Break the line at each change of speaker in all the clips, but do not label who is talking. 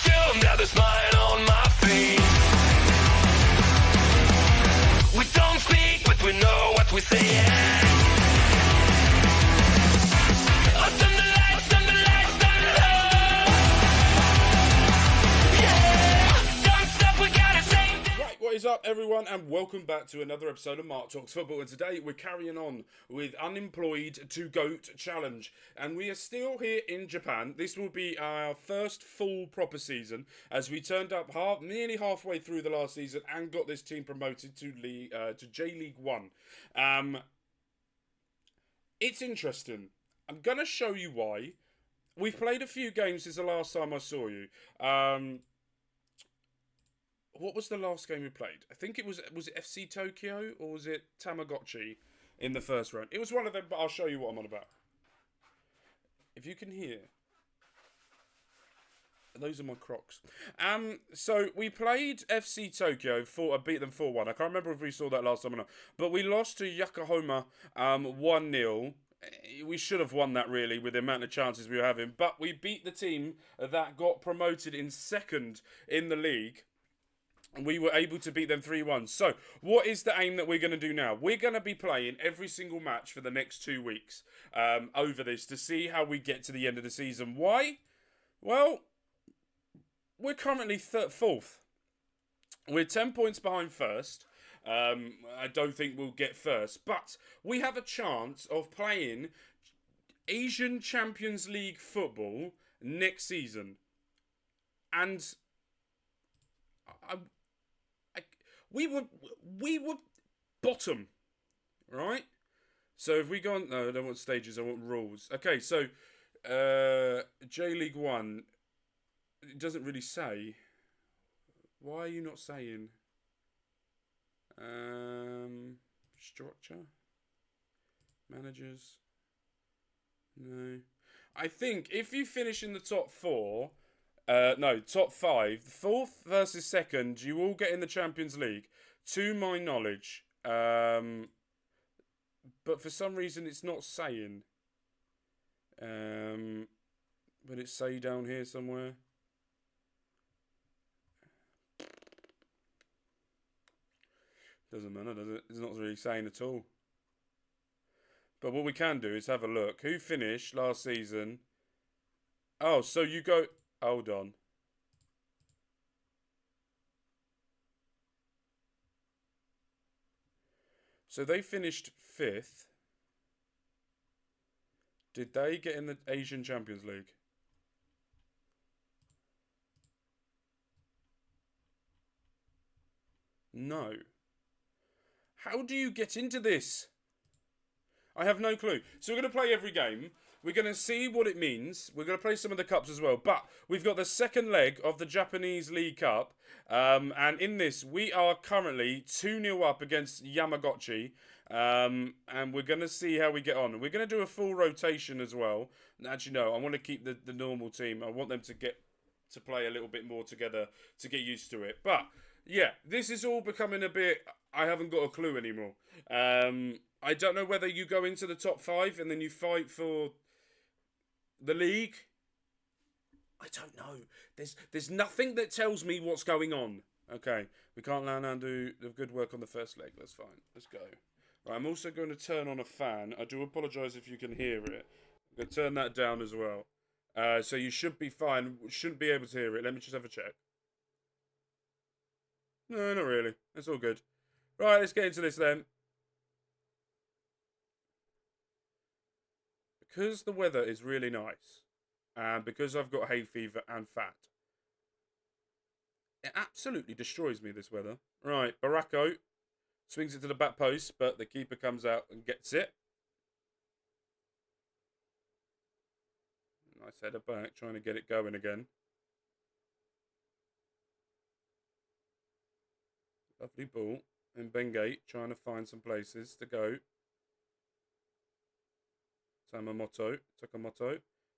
still got the smile on my face. We don't speak, but we know what we say.
What is up, everyone, and welcome back to another episode of Mark Talks Football. And today we're carrying on with Unemployed to GOAT Challenge, and we are still here in Japan. This will be our first full proper season, as we turned up nearly halfway through the last season and got this team promoted to J League 1. It's interesting. I'm gonna show you why. We've played a few games since the last time I saw you. What was the last game we played? I think it was it FC Tokyo or was it Tamagotchi in the first round? It was one of them, but I'll show you what I'm on about. If you can hear. Those are my Crocs. So we played FC Tokyo, I beat them 4-1. I can't remember if we saw that last time or not. But we lost to Yokohama 1-0. We should have won that, really, with the amount of chances we were having. But we beat the team that got promoted in second in the league. And we were able to beat them 3-1. So, what is the aim that we're going to do now? We're going to be playing every single match for the next 2 weeks over this to see how we get to the end of the season. Why? Well, we're currently fourth. We're 10 points behind first. I don't think we'll get first. But we have a chance of playing Asian Champions League football next season. And we were bottom, right? So if we go on, no, I don't want stages, I want rules. Okay, so J League 1, it doesn't really say. Why are you not saying? Structure, managers. No, I think if you finish in the top 4. Top 5. Fourth versus second, you all get in the Champions League, to my knowledge. But for some reason, it's not saying. But it's say down here somewhere. Doesn't matter, does it? It's not really saying at all. But what we can do is have a look. Who finished last season? Oh, so you go... Hold on. So they finished 5th. Did they get in the Asian Champions League? No. How do you get into this? I have no clue. So we're going to play every game. We're going to see what it means. We're going to play some of the cups as well. But we've got the second leg of the Japanese League Cup. And in this, we are currently 2-0 up against Yamaguchi. And we're going to see how we get on. We're going to do a full rotation as well. Actually, no, I want to keep the normal team. I want them to play a little bit more together to get used to it. But, yeah, this is all becoming a bit... I haven't got a clue anymore. I don't know whether you go into the top 5 and then you fight for... the league? I don't know. There's nothing that tells me what's going on. Okay, we can't now do the good work on the first leg. That's fine. Let's go. Right, I'm also going to turn on a fan. I do apologise if you can hear it. I'm going to turn that down as well. So you should be fine. Shouldn't be able to hear it. Let me just have a check. No, not really. It's all good. Right, let's get into this then. Because the weather is really nice, and because I've got hay fever and fat, it absolutely destroys me, this weather. Right, Baracco swings it to the back post, but the keeper comes out and gets it. Nice header back, trying to get it going again. Lovely ball. And Bengate trying to find some places to go. Takamoto.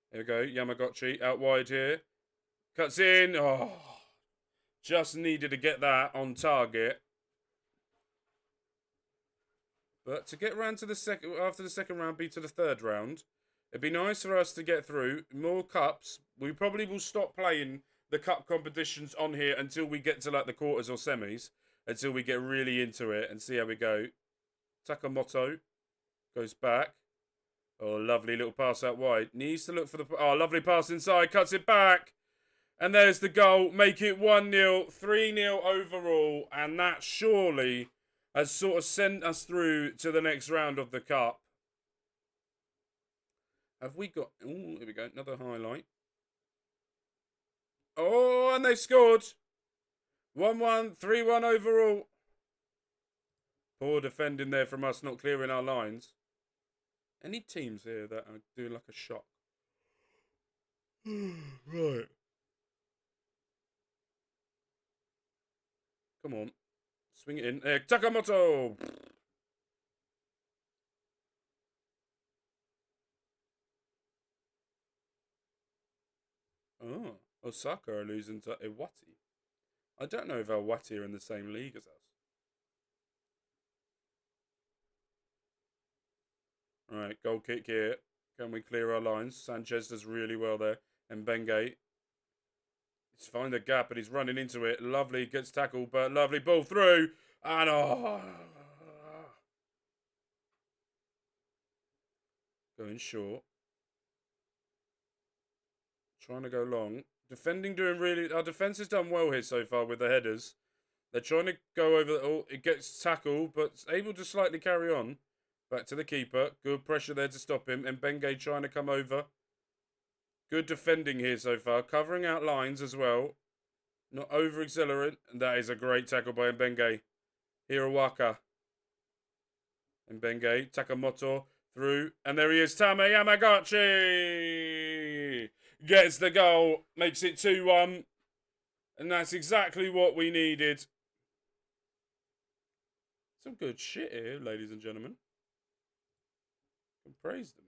Here we go. Yamaguchi out wide here. Cuts in. Oh, just needed to get that on target. But to get around to the second, after the second round, be to the third round, it'd be nice for us to get through more cups. We probably will stop playing the cup competitions on here until we get to like the quarters or semis, until we get really into it and see how we go. Takamoto goes back. Oh, lovely little pass out wide. Needs to look for the... Oh, lovely pass inside. Cuts it back. And there's the goal. Make it 1-0. 3-0 overall. And that surely has sort of sent us through to the next round of the cup. Have we got... Oh, here we go. Another highlight. Oh, and they scored. 1-1. 3-1 overall. Poor defending there from us, not clearing our lines. Any teams here that are doing like a shot? Right. Come on. Swing it in. Takamoto! Oh, Osaka are losing to Iwate. I don't know if Iwate are in the same league as us. Alright, goal kick here. Can we clear our lines? Sanchez does really well there. And Bengay. He's finding the gap and he's running into it. Lovely, gets tackled, but lovely ball through. And going short. Trying to go long. Defending doing really... Our defence has done well here so far with the headers. They're trying to go over... Oh, it gets tackled, but able to slightly carry on. Back to the keeper. Good pressure there to stop him. And Bengay trying to come over. Good defending here so far. Covering out lines as well. Not over-exhilarant. And that is a great tackle by Mbenge. Hirawaka. Mbenge. Takamoto. Through. And there he is. Tame Yamaguchi! Gets the goal. Makes it 2-1. And that's exactly what we needed. Some good shit here, ladies and gentlemen. Can praise them.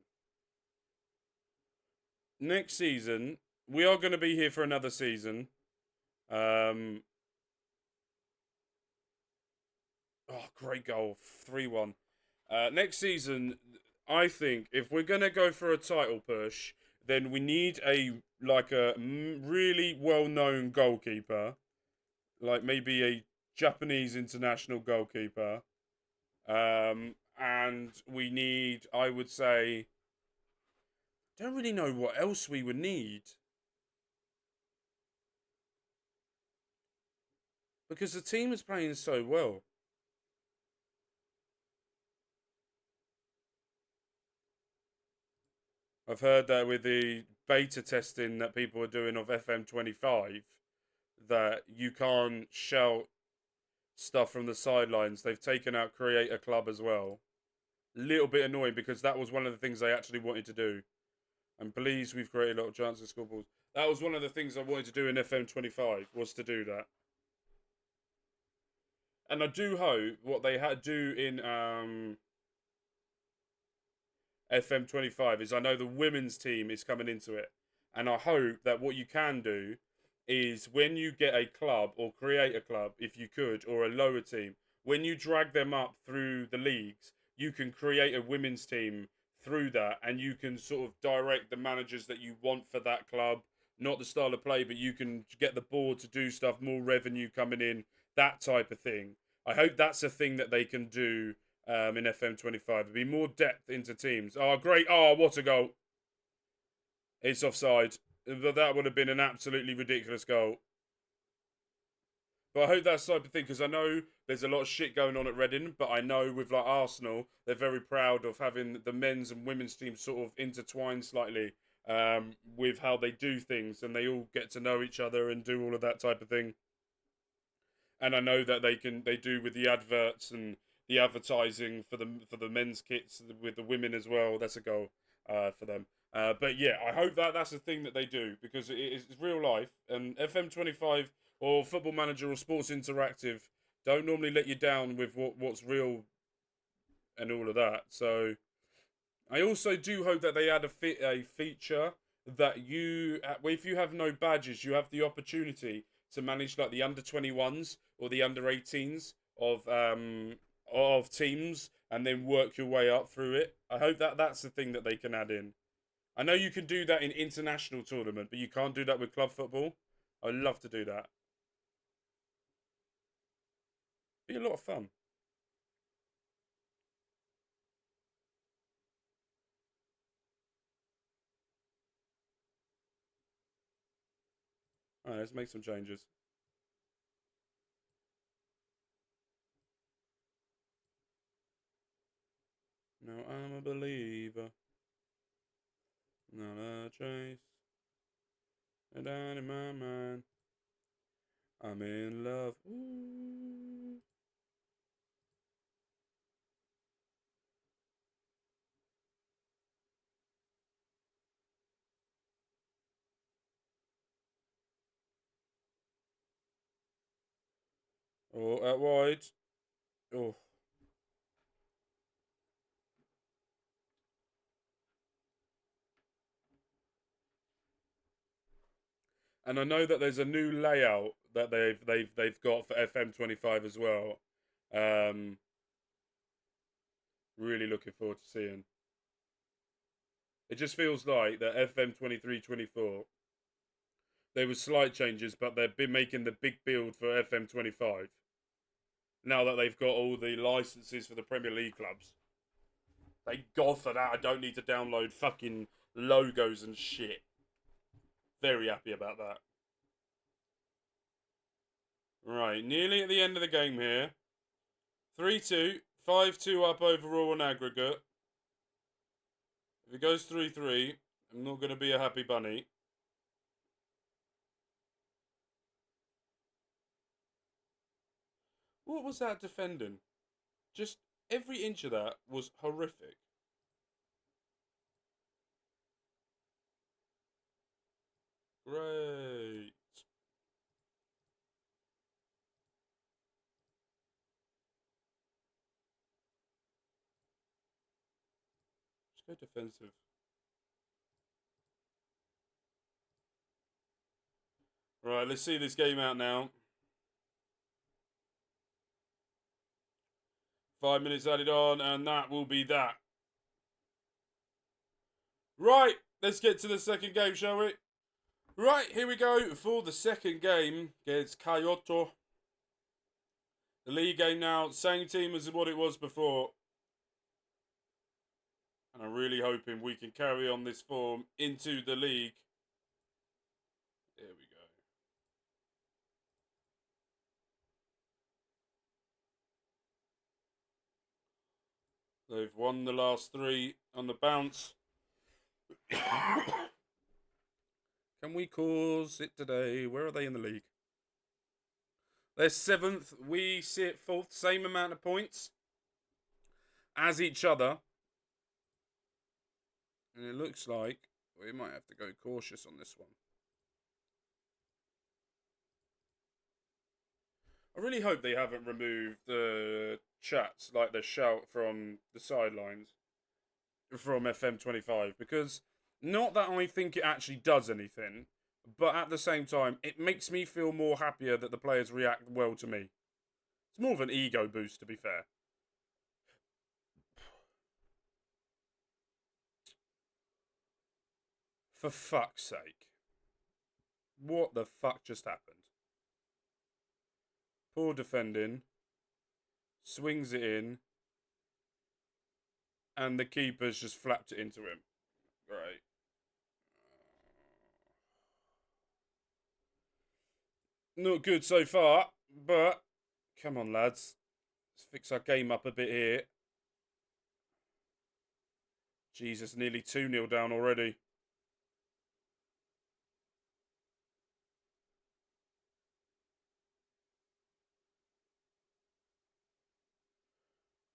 Next season, we are going to be here for another season. Oh, great goal. 3-1. Next season, I think if we're going to go for a title push, then we need a really well-known goalkeeper. Like maybe a Japanese international goalkeeper. And we need, I would say... Don't really know what else we would need. Because the team is playing so well. I've heard that with the beta testing that people are doing of FM25, that you can't shout stuff from the sidelines. They've taken out Create a Club as well. Little bit annoying because that was one of the things they actually wanted to do. I'm pleased we've created a lot of chances to score balls. That was one of the things I wanted to do in FM25, was to do that. And I do hope what they do in FM25 is, I know the women's team is coming into it. And I hope that what you can do is when you get a club or create a club, if you could, or a lower team, when you drag them up through the leagues, you can create a women's team through that, and you can sort of direct the managers that you want for that club, not the style of play, but you can get the board to do stuff, more revenue coming in, that type of thing. I hope that's a thing that they can do in FM25. There'll be more depth into teams. Oh, great. Oh, what a goal. It's offside. But that would have been an absolutely ridiculous goal. But I hope that's the type of thing, because I know there's a lot of shit going on at Reading, but I know with like Arsenal, they're very proud of having the men's and women's teams sort of intertwined slightly with how they do things, and they all get to know each other and do all of that type of thing. And I know that they do with the adverts and the advertising for the men's kits with the women as well. That's a goal for them. But yeah, I hope that's the thing that they do, because it's real life, and FM25 or Football Manager or Sports Interactive don't normally let you down with what's real and all of that. So I also do hope that they add a feature that if you have no badges, you have the opportunity to manage like the under-21s or the under-18s of teams, and then work your way up through it. I hope that's the thing that they can add in. I know you can do that in international tournament, but you can't do that with club football. I love to do that. Be a lot of fun. Alright, let's make some changes. No, I'm a believer. Not a trace. And down in my mind. I'm in love. Ooh. Oh, out wide. Oh. And I know that there's a new layout that they've got for FM25 as well. Really looking forward to seeing. It just feels like that FM23-24. There was slight changes, but they've been making the big build for FM25. Now that they've got all the licenses for the Premier League clubs. Thank God for that. I don't need to download fucking logos and shit. Very happy about that. Right, nearly at the end of the game here. 3-2, 5-2 up overall on aggregate. If it goes 3-3, I'm not going to be a happy bunny. What was that defending? Just every inch of that was horrific. Great. Just go defensive. Right, let's see this game out now. 5 minutes added on, and that will be that. Right, let's get to the second game, shall we? Right, here we go for the second game against Kyoto. The league game now, same team as what it was before. And I'm really hoping we can carry on this form into the league. There we go. They've won the last 3 on the bounce. Can we cause it today? Where are they in the league? They're 7th. We sit 4th. Same amount of points as each other. And it looks like we might have to go cautious on this one. I really hope they haven't removed the chats, like the shout from the sidelines from FM25, because not that I think it actually does anything, but at the same time, it makes me feel more happier that the players react well to me. It's more of an ego boost, to be fair. For fuck's sake. What the fuck just happened? Poor defending. Swings it in. And the keeper's just flapped it into him. Right. Not good so far, but come on, lads. Let's fix our game up a bit here. Jesus, nearly 2-0 down already.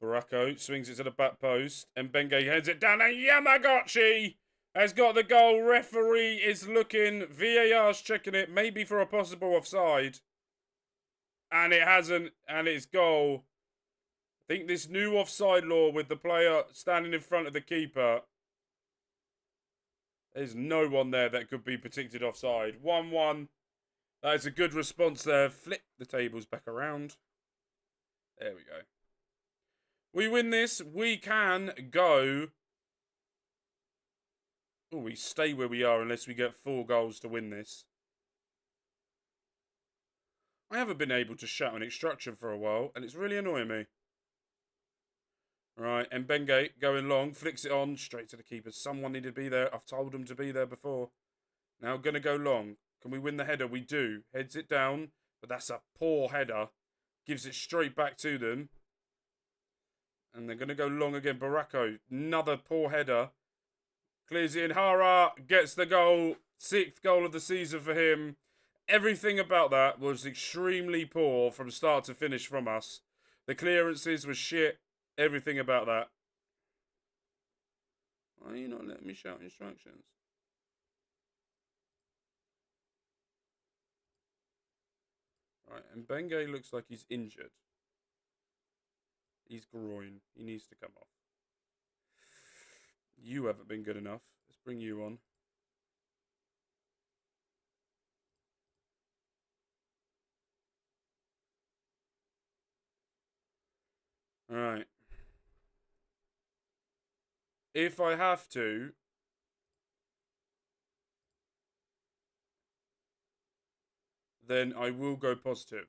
Baracco swings it to the back post. And Benge heads it down. And Yamaguchi has got the goal. Referee is looking. VAR's checking it. Maybe for a possible offside. And it hasn't. And it's goal. I think this new offside law with the player standing in front of the keeper. There's no one there that could be predicted offside. 1-1. That is a good response there. Flip the tables back around. There we go. We win this, we can go. Oh, we stay where we are unless we get 4 goals to win this. I haven't been able to shout an instruction for a while, and it's really annoying me. Right, and Bengate going long, flicks it on, straight to the keeper. Someone needed to be there. I've told them to be there before. Now going to go long. Can we win the header? We do. Heads it down, but that's a poor header. Gives it straight back to them. And they're going to go long again. Baracco, another poor header. Clears it in. Hara gets the goal. 6th goal of the season for him. Everything about that was extremely poor from start to finish from us. The clearances were shit. Everything about that. Why are you not letting me shout instructions? Right, and Bengay looks like he's injured. He's groin. He needs to come off. You haven't been good enough. Let's bring you on. Alright. If I have to, then I will go positive.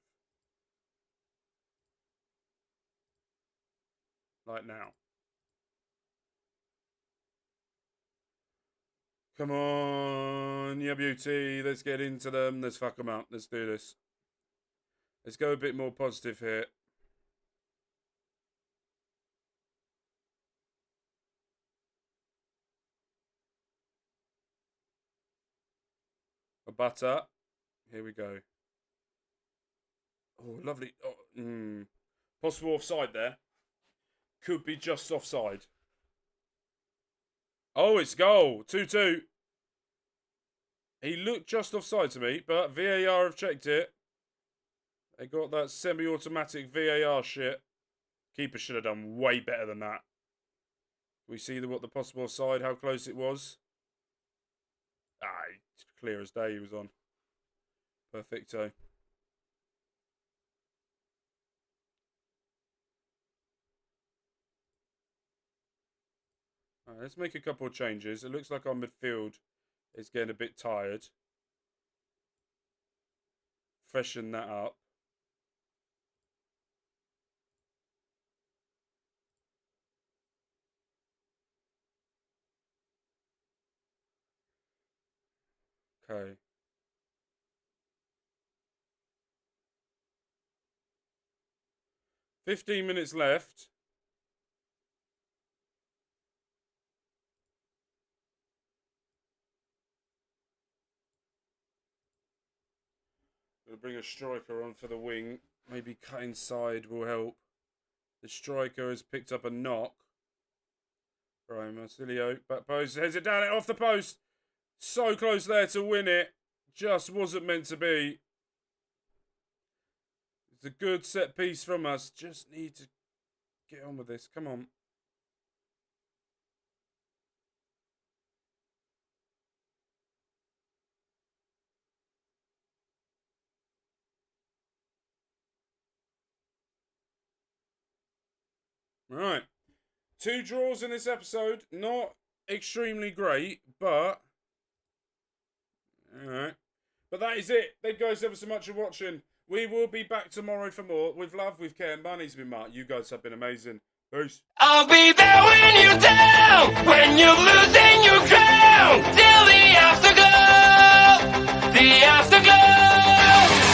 Like now. Come on, yeah, beauty. Let's get into them. Let's fuck them up. Let's do this. Let's go a bit more positive here. A butter. Here we go. Oh, lovely. Oh, possible offside there. Could be just offside. Oh, it's goal. 2-2. He looked just offside to me, but VAR have checked it. They got that semi-automatic VAR shit. Keeper should have done way better than that. We see what the possible offside, how close it was. It's clear as day he was on. Perfecto. Alright, let's make a couple of changes. It looks like our midfield is getting a bit tired. Freshen that up. Okay. "15 minutes left. Gonna bring a striker on for the wing. Maybe cut inside will help. The striker has picked up a knock. Brian Marsilio, back post, heads it down, off the post. So close there to win it. Just wasn't meant to be. It's a good set piece from us. Just need to get on with this. Come on. Right. 2 draws in this episode. Not extremely great, but... Alright. But that is it. Thank you guys ever so much for watching. We will be back tomorrow for more. With love, with care, money's been marked. You guys have been amazing. Peace.
I'll be there when you're down, when you're losing your ground, till the afterglow, the afterglow.